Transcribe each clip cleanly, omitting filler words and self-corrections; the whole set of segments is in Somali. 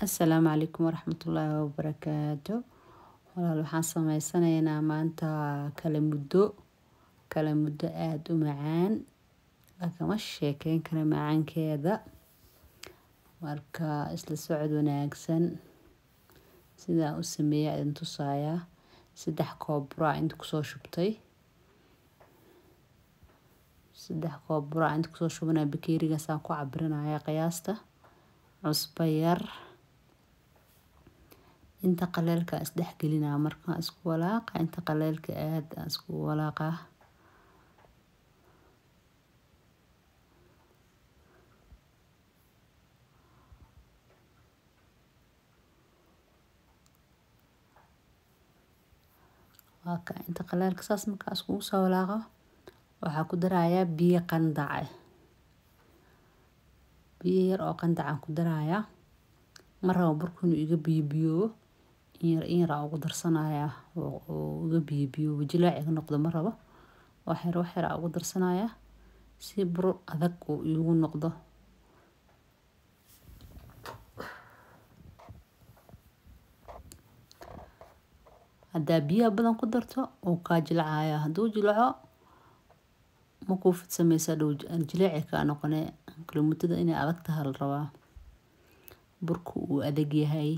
Asalaamu calaykum waraxmatullaahi wabarakaatu. Walaal waxaan sameysanaynaa maanta kala muddo aad u macaan lagama sheekeyn karo macaankeeda. Marka isla socod wanaagsan sidaan u sameeyaa idin tusayaa. 3 koob bur inta kusoo shubtay 3 koob bur inta kusoo shubnaa bakeerigaas aan ku cabirinayaa qiyaasta. Cusbo yar inta qaleelka isdhex gelinaa markaan isku walaaqa inta qaleelka aad isku walaaqa. Waaka inta qaleelka saas markaa isku soo walaaqa waxaa ku darayaa biyo qandac biyo yar oo qandac aan ku darayaa. Marraba burku inuu iga biyo in yar ugu darsanayaa oo iga biyo jilaac iga noqdo marraba wax yar ugu darsanayaa si bur adag uu igu noqdo. Haddaa biyo badan ku darto oo ka jilcaaya hadduu jilco ma ku fidsamaysa dhow jilaaci ka noqonee kala muddada inay adag tahay la rabaa. Burku uu adag yahay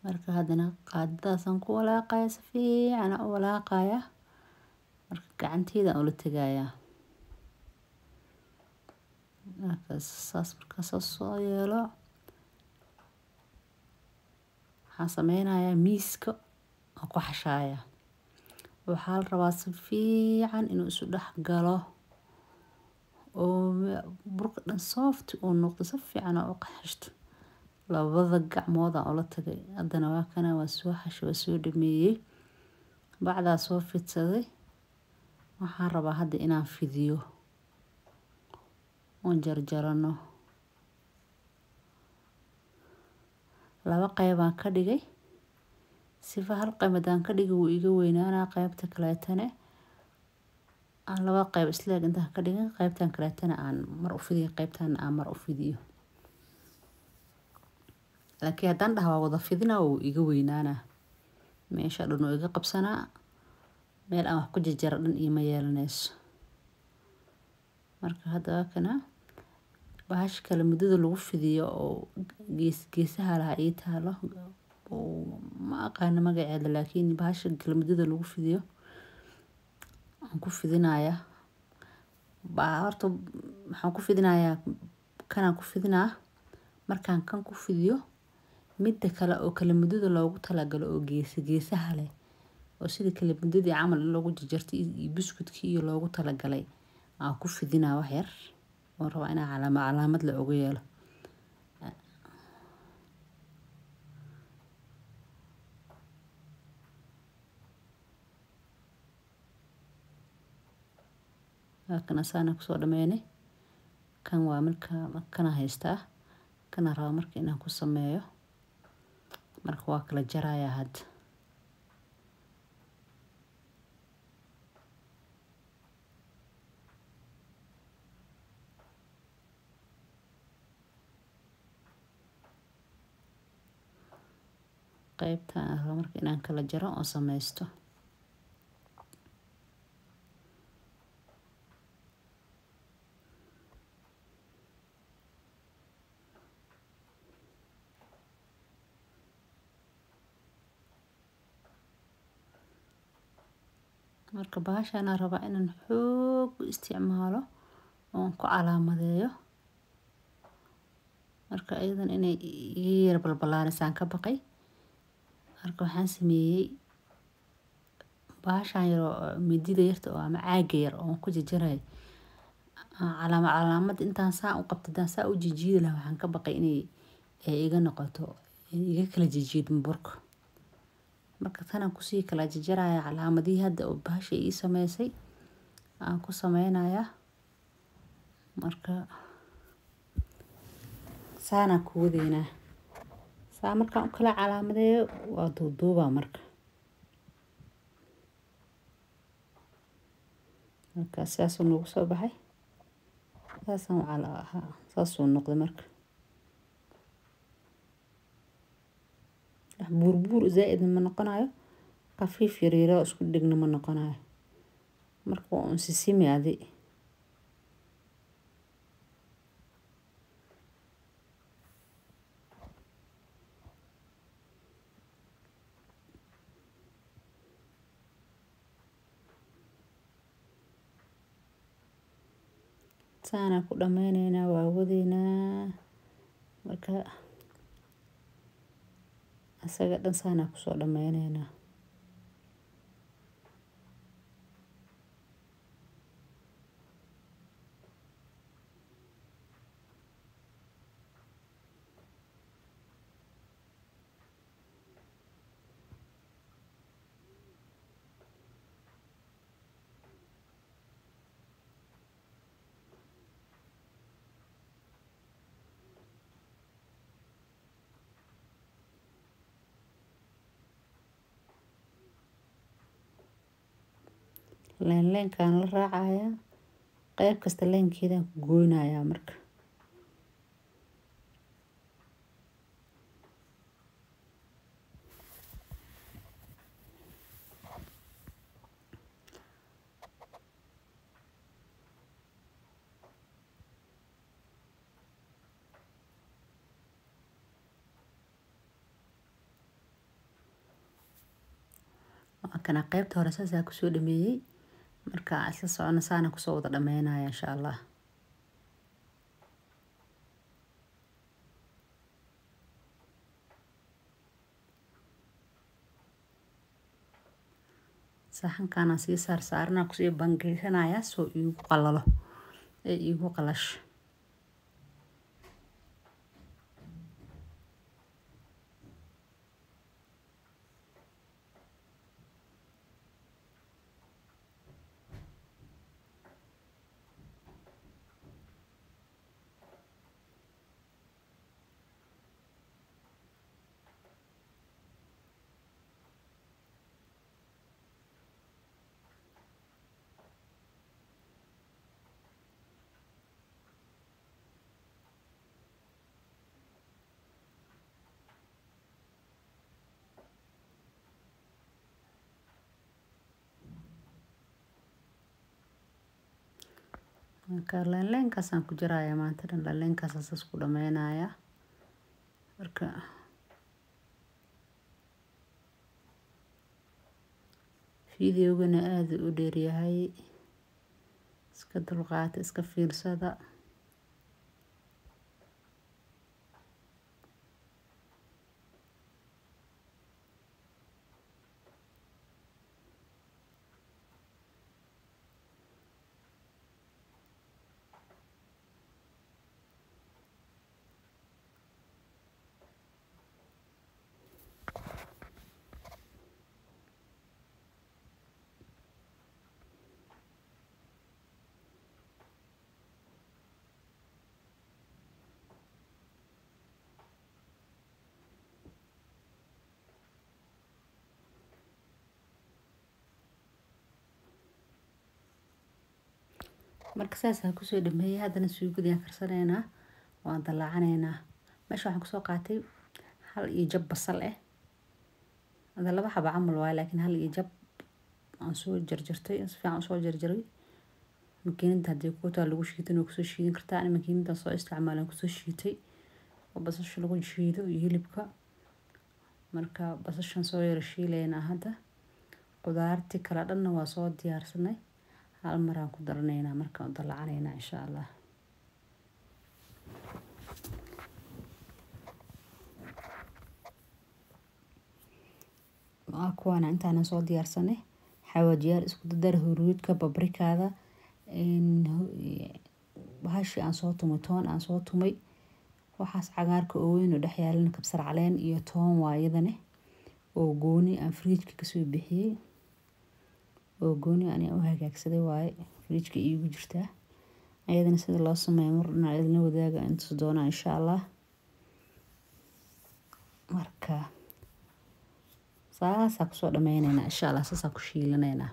marka haddana qaadadaasan ku walaaqaya si fiican u walaaqaya marka gacanteeda oo la tagaya markaas soo yeelo waxaan sameynayaa miiska oo ku xashaya waxaa la rabaa si fiican inuu isu dhex galo oo burka dhan soft uu noqdo si fiican oo qashto. Labada gacmood oo la tagay haddana waa kana waa soo xasho soo dhameeyay bacdaa soo fidsaday. Waxaan rabaa hadda inaan fidiyo oo jarjarano 2 qayb aan ka dhigay sifa hal qayb hadaan ka dhigay wuu iga weynaanaa qaybta kaleetana aan 2 qayb isla inta ka dhigay qaybtan kaleetana aan mar u fidiyo qaybtan aan mar u fidiyo. Laakiin haddaan dhaho wada fidina wuu iga weynaanaa meesha dhan oo iga qabsanaa meel aan wax ku jarjaro dhan ima yeelanayso. Marka hadda kana bahash kala muddada lagu fidiyo oo geesaha laha ii taalo oo ma aqaan magaceeda laakiin bahash kala muddada lagu fidiyo aan ku fidinayaa horta waxaan ku fidinayaa kanaan ku fidinaa markaan kan ku fidiyo midda kale oo kala muddada loogu talagalo oo geesaha leh oo sida kala muddada camal loogu jarjartay iyo buskudkii iyo loogu talagalay aan ku fidinaa wax yar oo raba inaa calaamad la ugu yeelo. Kana saana ku soo dhameynay kan waa kana haystaa kana raba marka inaan ku sameeyo marka waa kala jarayaa hadda. Qaybtan raba marka inaan kala jaro oo sameysto. Marka bahashaan raba inaan xoog isticmaalo oo ku calaamadeeyo marka ayadan inay yar balbalaarisaan ka baqay marka waxaan sameeyay bahashaan yar oo midida yarta oo ama caaga yar oo ku jarjaray calaamad intaan saa u qabtay saa u jijiidi lahaa waxaan ka baqay inay iga noqoto iga kala jijiidmo burka. Marka tan ku sii kala jarjaraya calaamadii hadda oo bahasha ii sameysay aan ku sameynayaa marka saana ku wadeena saa markaan u kala calaamadeeyo waa duuduuba marka sidaas uu nagu soo baxay ساسا على ساسو النقطة مرك بور زائد من نقنايو خفيف يريرا اسكو دغنا من نقنايو مركو ان سيسيمي عادي saana ku dhameynayna waa wadeena marka asaga dhan saana ku soo dhameynayna leen kan la raacaya qayb kasta leenkeeda ku gooynaya marka kana qaybta hore saasa ku soo dhameeyay marka asla socona saana ku soo wada dhameynaya insha Allah saxan kana si saarna ku sii bangeysanaya soo igu qalalo ee igu qalash marka leen kaasaan ku jiraya maanta dhan leen kaas asas ku dhameynaya marka fiidiyowgana aad u dheer yahay iska dulqaata iska fiirsada marka saasa ku soo dhameeyay hadana suugada karsanayna waan dalaacanayna meesha waxaan ku soo qaatay hal iyo jab basal hada laba xabo camal waa laakiin hal iyo jab aan soo jarjartay si fiican soo jarjaray makiinada hadii ku taa lagu shiidan oo ku soo shiidin kartaa in makiinada soo isticmaalaan ku soo shiitay oo basasha lagu shiido iyo hilibka marka basashan soo yar shiilayna hada qudaarti kala dhanna waa soo diyaarsanay hal maraan ku darnayna marka dalacanayna insha Allah kuwana intaana soo diyaarsanay xawaajiyaal isku dar huruudka babrikada bahashi aan soo tumay toon aan soo tumay waxaas cagaarka oo weyn oo dhex yaalan kabsar caleen iyo toon waayadane oo gooni aan fridge ka soo bixiyay oo gooni aan u hagaagsaday waay fridge iigu jirta ayadana sida loo sameeyo marna idin wadaaga inta doona insha Allah marka saasa ku soo dhameynayna insha Allah saasa ku shiilanayna.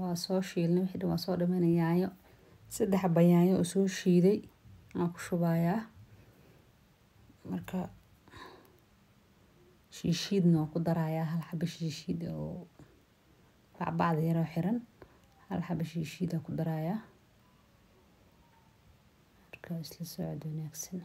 waa soo shiilnay wixii dhan waa soo dhameynay yaanyo 3 xabba yaanyo oo soo shiiday aan ku shubayaa marka shiishiidna waan ku darayaa 1 xabba shiishiid oo bacbacda yar oo xiran 1 xabba shiishiid aan ku darayaa marka isla socod wanaagsan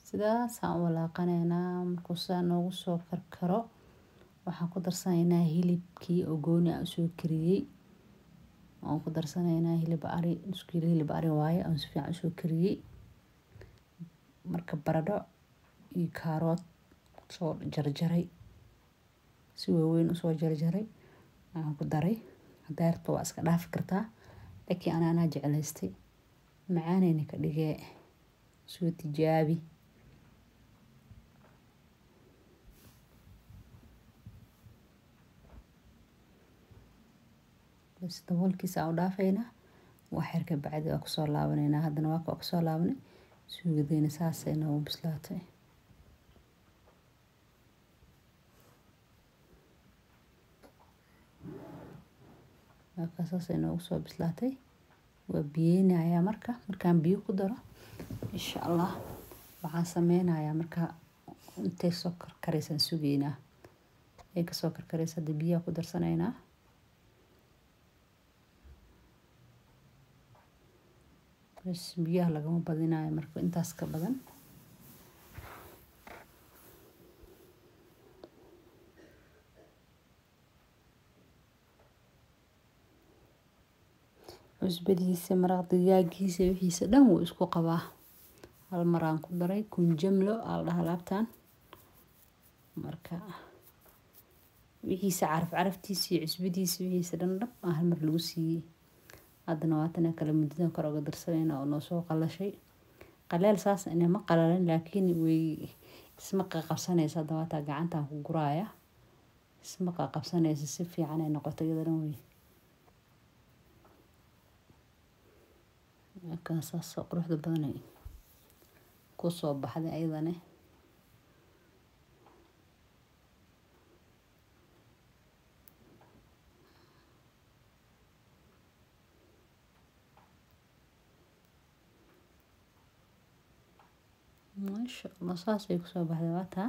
sidaas aan walaaqanaynaa markuu saa noogu soo karkaro waxaan ku darsanaynaa hilibkii oo gooni aan soo kariyey waan ku darsanaynaa hilib ari nus kiilo hilib ari waaye aan si fiican soo kariyey marka baradho iyo kaarood soo jarjaray si waaweyn usoo jarjaray aan ku daray hadaarto waa iska dhaafi kartaa laakiin anaa jeclaystay macaanayna ka dhigee soo tijaabi bas daboolkiisa aan u dhaafayna wax yar ka bacdi waa kusoo laabanaynaa haddana waa kusoo laabanay suugadayna saasay noogu bislaatay saasay noogu soo bislaatay waa biyeynayaa markaan biyo ku daro insha allah waxaan sameynayaa marka intay soo karkaraysaan sugeynaa ay ka soo karkaraysa hadda biyaha ku darsanaynaa bas biyaha lagama badinayo marka intaas ka badan cusbadiisa maraq digaagiisa wixiisa dhan wuu isku qabaa hal mar aan ku daray kunjamlo aan dhaha laabtaan marka wixiisa caraftiisa iyo cusbadiisa wixiisa dhan hal mar lagu siiyey haddana waatana kala muddada kor uga darsanayna oo noo soo qalashay qaleel saas inay ma qalalin laakiin way isma qabsanaysa dawaata gacantaan ku guraaya isma qabsanaysa si fiican ay noqoto iyadana way marka saas quruxda badan ay ku soo baxday ayadana maasha Allah saasay ku soo baxday waata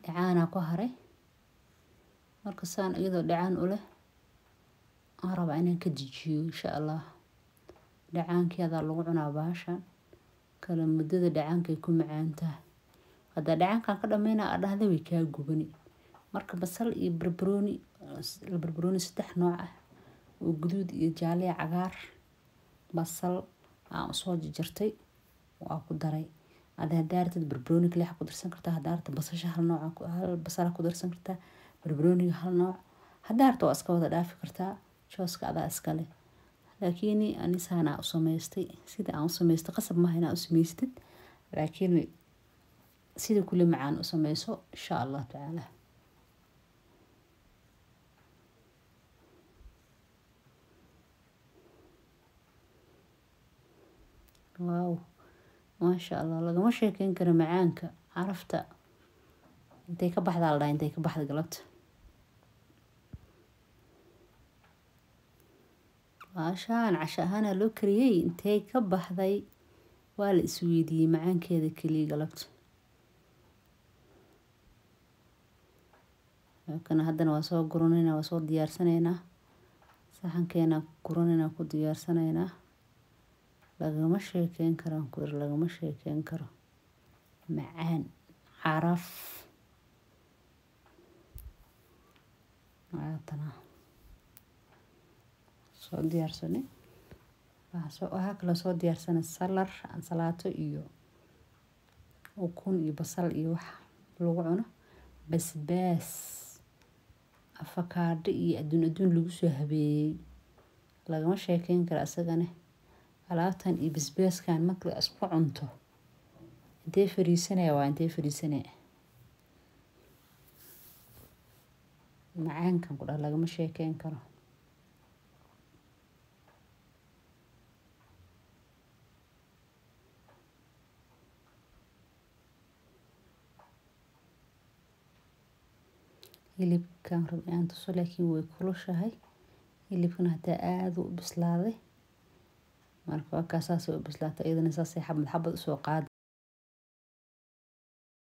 dhacaana ku haray marka saan iyadoo dhacaan u leh aan rabaa inaan ka dejiyo insha Allah dhacaankeeda lagu cunaa baashan kala muddada dhacaankay ku macaantahay hadda dhacaankan ka dhameynaa dhahday way ka gubani marka basal iyo barbarooni 3 nooc ah oo guduud iyo jaalle iyo cagaar basal aan soo jarjartay waa ku daray hadaartid barbarooni kale ku darsan kartaa hadaarta basasha hal nooc hal basal ku darsan kartaa barbarooni hal nooc hadaarta waa iska wada dhaafi kartaa jooska adaa iska leh laakiin anisana u sameystay sida aan u sameystay qasab ma hayna u sameystid laakiin sida kulli macaan u sameyso insha Allah taala waaw ما شاء الله لقى مش هيك ينكر معانك عرفت انتي كبحث على انتي كبحث قلبت عشان عشان لو كريي انتي كبحثي والسويدي معان كذا كلي قلبت كنا هدنا وسو قروننا وسو ديار سنينا صحن كينا قروننا كو ديار سنينا lagama sheekeyn karo kuur lagama sheekeyn karo macaan caraf maatana soo diyaarsanay waxa kala soo diyaarsanay salar ansalaato iyo ukun iyo basal iyo wax lagu cuno basbaas afakaadho iyo adduun lagu soo habeeyay lagama sheekeyn karo asagana. Alaabtan iyo basbaaskan marka la isku cunto intee fariisanaya waa intee fariisanaya. Macaankan ku dhax lagama sheekeyn karo. hilibkan rabaan tuso laakiin way kulushahay. hilibkan hataa aad u bislaaday. marka waa kaasaas u bislaatay iyadana saas xabad xabad u soo qaad.